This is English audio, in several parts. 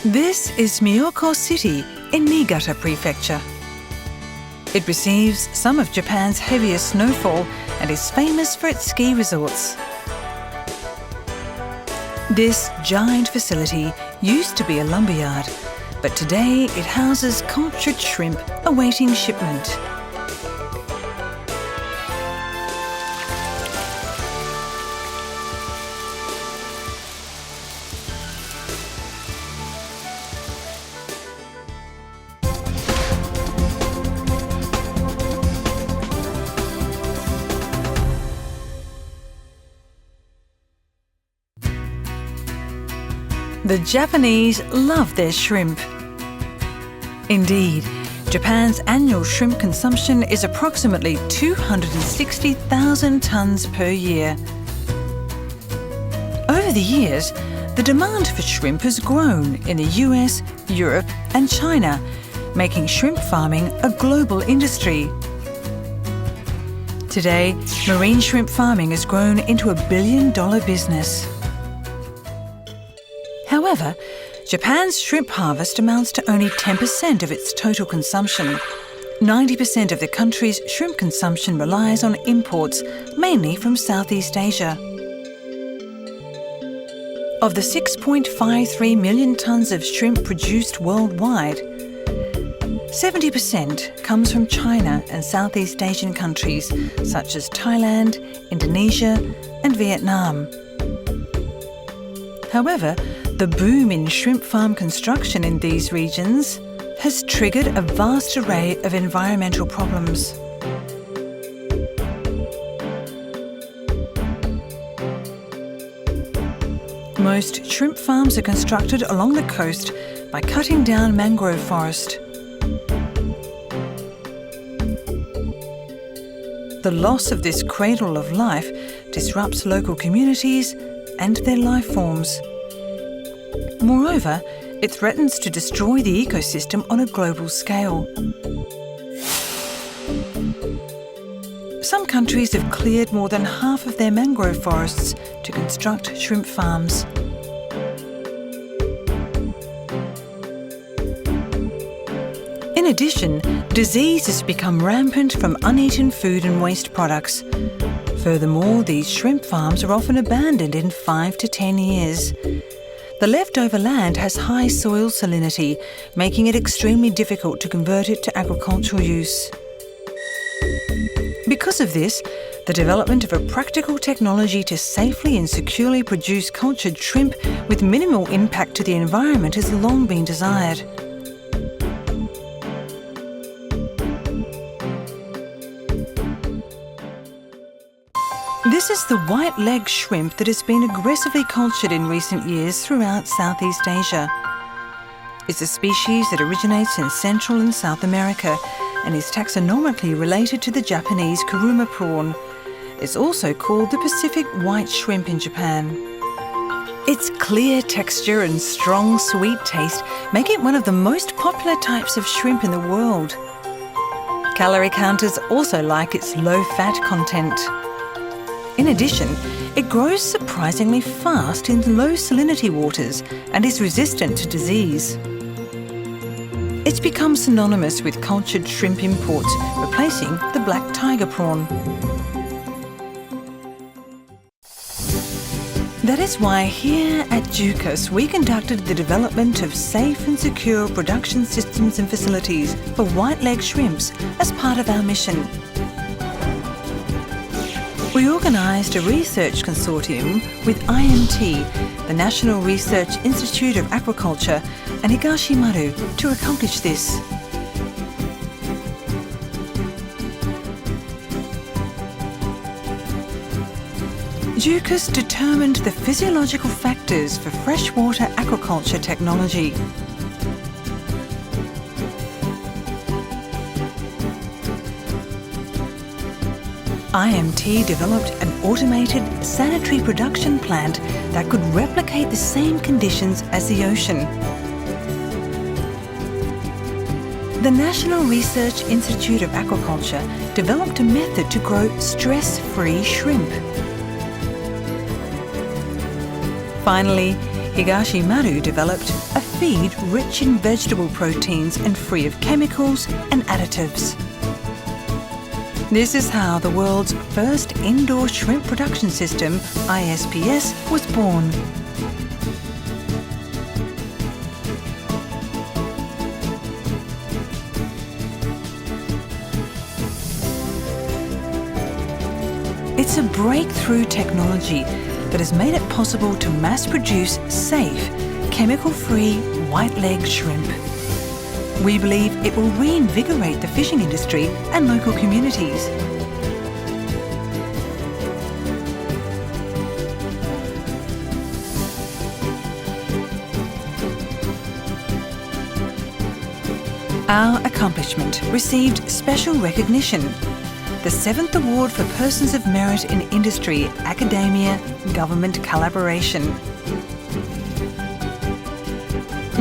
This is Miyoko City in Niigata Prefecture. It receives some of Japan's heaviest snowfall and is famous for its ski resorts. This giant facility used to be a lumberyard, but today it houses cultured shrimp awaiting shipment. The Japanese love their shrimp. Indeed, Japan's annual shrimp consumption is approximately 260,000 tonnes per year. Over the years, the demand for shrimp has grown in the US, Europe and China, making shrimp farming a global industry. Today, marine shrimp farming has grown into a billion-dollar business. However, Japan's shrimp harvest amounts to only 10% of its total consumption. 90% of the country's shrimp consumption relies on imports, mainly from Southeast Asia. Of the 6.53 million tonnes of shrimp produced worldwide, 70% comes from China and Southeast Asian countries such as Thailand, Indonesia and Vietnam. However, the boom in shrimp farm construction in these regions has triggered a vast array of environmental problems. Most shrimp farms are constructed along the coast by cutting down mangrove forest. The loss of this cradle of life disrupts local communities and their life forms. Moreover, it threatens to destroy the ecosystem on a global scale. Some countries have cleared more than half of their mangrove forests to construct shrimp farms. In addition, disease has become rampant from uneaten food and waste products. Furthermore, these shrimp farms are often abandoned in 5 to 10 years. The leftover land has high soil salinity, making it extremely difficult to convert it to agricultural use. Because of this, the development of a practical technology to safely and securely produce cultured shrimp with minimal impact to the environment has long been desired. This is the white-legged shrimp that has been aggressively cultured in recent years throughout Southeast Asia. It's a species that originates in Central and South America and is taxonomically related to the Japanese kuruma prawn. It's also called the Pacific white shrimp in Japan. Its clear texture and strong sweet taste make it one of the most popular types of shrimp in the world. Calorie counters also like its low fat content. In addition, it grows surprisingly fast in low salinity waters and is resistant to disease. It's become synonymous with cultured shrimp imports, replacing the black tiger prawn. That is why here at JUCAS we conducted the development of safe and secure production systems and facilities for white-legged shrimps as part of our mission. We organised a research consortium with IMT, the National Research Institute of Aquaculture, and Higashimaru to accomplish this. JUCAS determined the physiological factors for freshwater aquaculture technology. IMT developed an automated sanitary production plant that could replicate the same conditions as the ocean. The National Research Institute of Aquaculture developed a method to grow stress-free shrimp. Finally, Higashimaru developed a feed rich in vegetable proteins and free of chemicals and additives. This is how the world's first indoor shrimp production system, ISPS, was born. It's a breakthrough technology that has made it possible to mass-produce safe, chemical-free white-leg shrimp. We believe it will reinvigorate the fishing industry and local communities. Our accomplishment received special recognition. The 7th Award for Persons of Merit in Industry, Academia, Government Collaboration.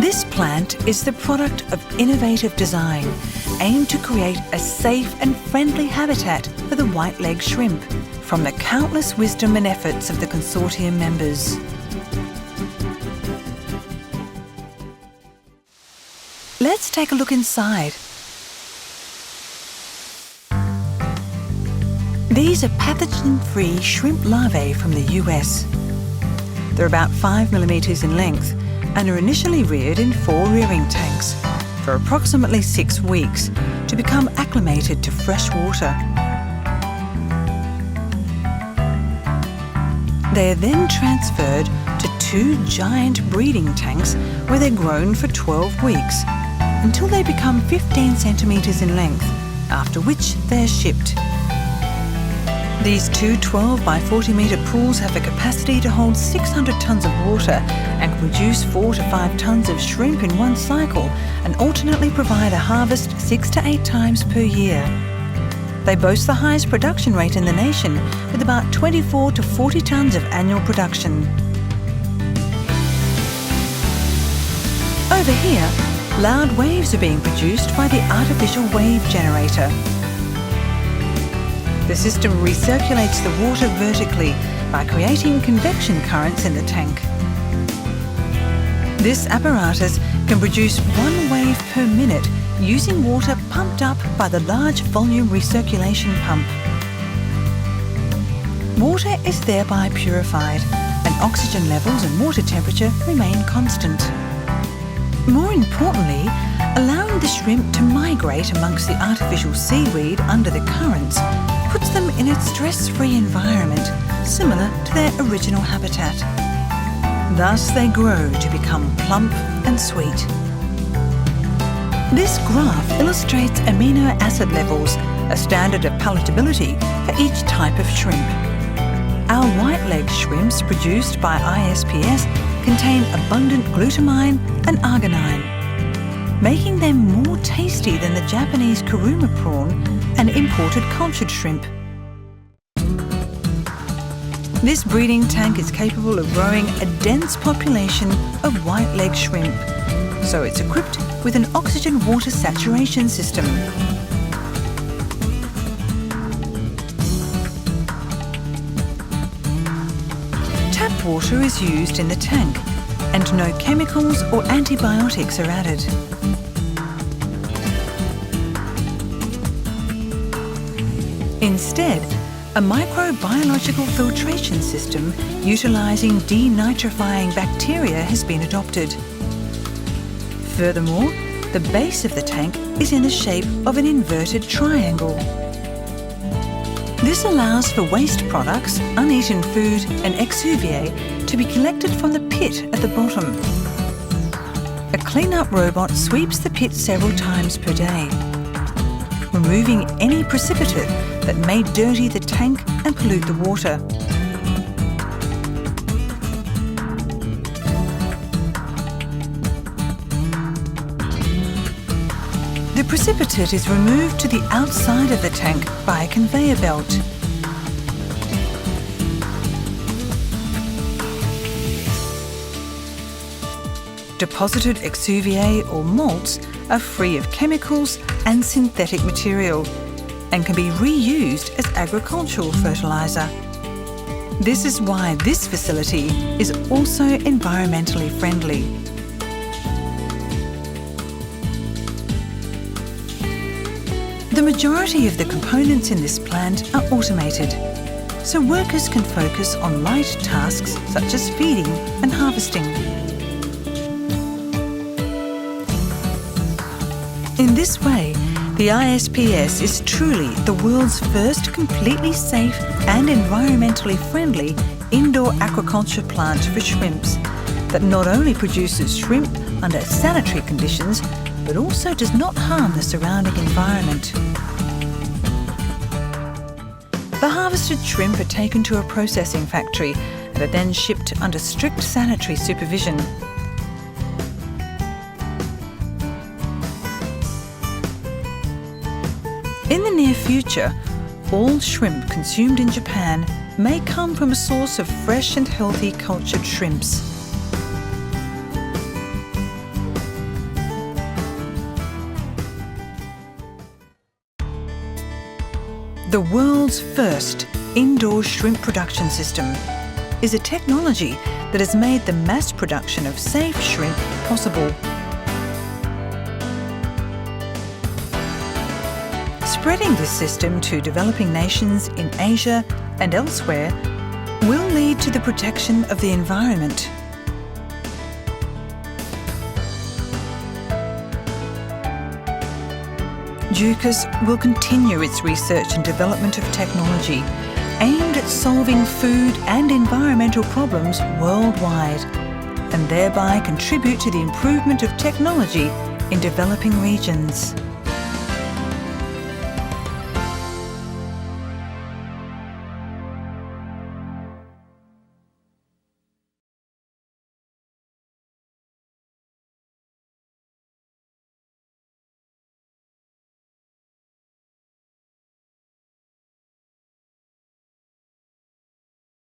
This plant is the product of innovative design, aimed to create a safe and friendly habitat for the white-leg shrimp, from the countless wisdom and efforts of the consortium members. Let's take a look inside. These are pathogen-free shrimp larvae from the US. They're about 5 millimetres in length and are initially reared in 4 rearing tanks for approximately 6 weeks to become acclimated to fresh water. They are then transferred to 2 giant breeding tanks where they're grown for 12 weeks until they become 15 centimetres in length, after which they are shipped. These 2 12 by 40 metre pools have a capacity to hold 600 tonnes of water and can produce 4 to 5 tonnes of shrimp in one cycle and alternately provide a harvest 6 to 8 times per year. They boast the highest production rate in the nation, with about 24 to 40 tonnes of annual production. Over here, loud waves are being produced by the artificial wave generator. The system recirculates the water vertically by creating convection currents in the tank. This apparatus can produce 1 wave per minute using water pumped up by the large volume recirculation pump. Water is thereby purified and oxygen levels and water temperature remain constant. More importantly, allowing the shrimp to migrate amongst the artificial seaweed under the currents puts them in a stress-free environment similar to their original habitat. Thus they grow to become plump and sweet. This graph illustrates amino acid levels, a standard of palatability for each type of shrimp. Our white-leg shrimps produced by ISPS contain abundant glutamine and arginine, making them more tasty than the Japanese kuruma prawn and imported cultured shrimp. This breeding tank is capable of growing a dense population of white-leg shrimp, so it's equipped with an oxygen water saturation system. Tap water is used in the tank, and no chemicals or antibiotics are added. Instead, a microbiological filtration system utilising denitrifying bacteria has been adopted. Furthermore, the base of the tank is in the shape of an inverted triangle. This allows for waste products, uneaten food and exuviae to be collected from the pit at the bottom. A clean-up robot sweeps the pit several times per day, removing any precipitate that may dirty the tank and pollute the water. The precipitate is removed to the outside of the tank by a conveyor belt. Deposited exuviae or malts are free of chemicals and synthetic material and can be reused as agricultural fertiliser. This is why this facility is also environmentally friendly. The majority of the components in this plant are automated, so workers can focus on light tasks such as feeding and harvesting. In this way, the ISPS is truly the world's first completely safe and environmentally friendly indoor aquaculture plant for shrimps that not only produces shrimp under sanitary conditions, but also does not harm the surrounding environment. The harvested shrimp are taken to a processing factory and are then shipped under strict sanitary supervision. In the near future, all shrimp consumed in Japan may come from a source of fresh and healthy cultured shrimps. The world's first indoor shrimp production system is a technology that has made the mass production of safe shrimp possible. Spreading this system to developing nations in Asia and elsewhere will lead to the protection of the environment. JUCAS will continue its research and development of technology aimed at solving food and environmental problems worldwide, and thereby contribute to the improvement of technology in developing regions.